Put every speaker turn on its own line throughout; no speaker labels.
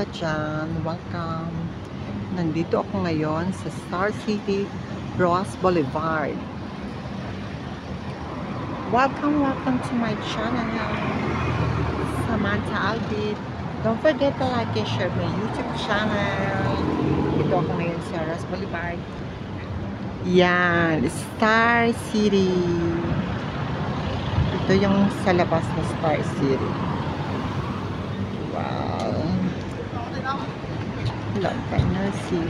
ka dyan, welcome. Nandito ako ngayon sa Star City, Ross Boulevard. Welcome to my channel, Samantha Albit. Don't forget to like and share my YouTube channel. Ito ako ngayon sa Ross Boulevard. Yan, Star City. Ito yung sa labas ng Star City. Wow. Long time no see.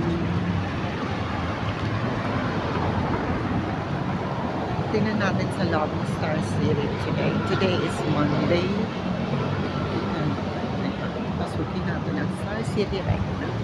Tingnan natin sa loob ng Star City today. Today is Monday. Pasukin natin ang Star City right now.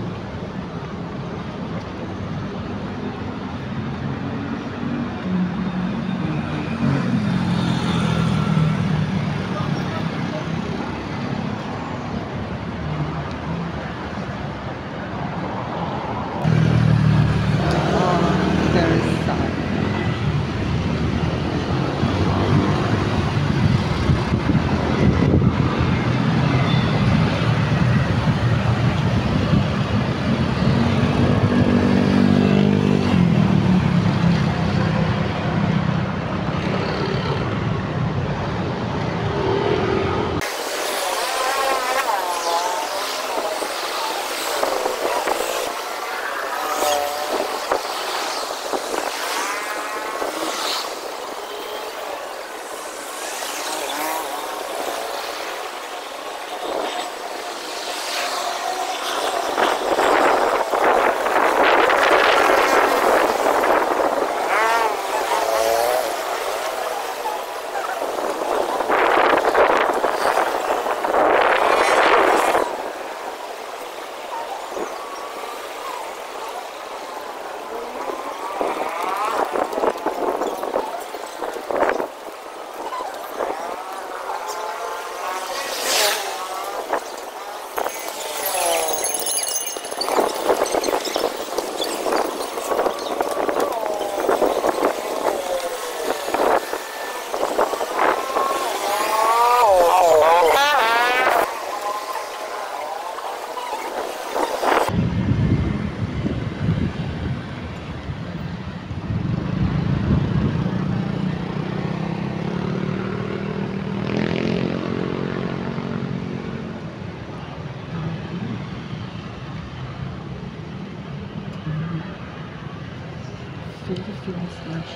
Philippines much.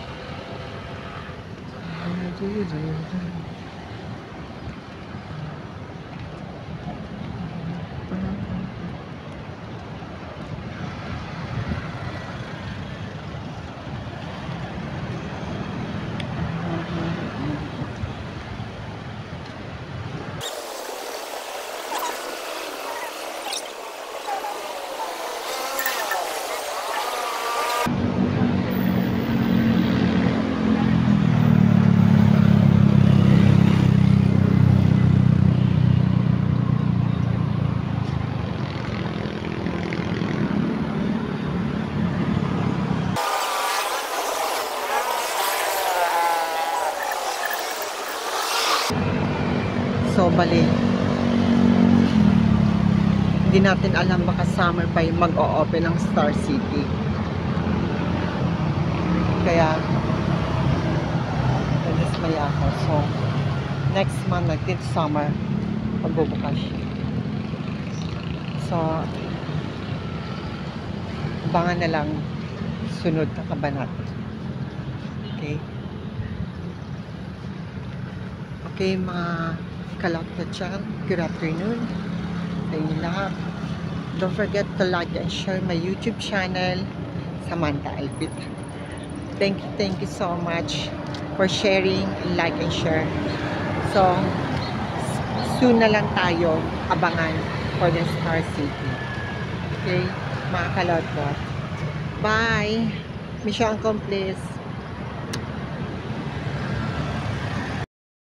So, bali. Hindi natin alam baka summer pa yung mag-o-open ng Star City. Kaya, nadismaya ako. So, next month, nag-tit summer, magbubukas. So, abangan na lang sunod na kabanat. Okay? Okay, mga kalakta dyan, good afternoon sa inyo lahat. Don't forget to like and share my YouTube channel, Samantha Albit. Thank you so much for sharing, like and share. So, soon na lang tayo abangan for the Star City. Okay, mga kalakta. Bye! Mission accomplished.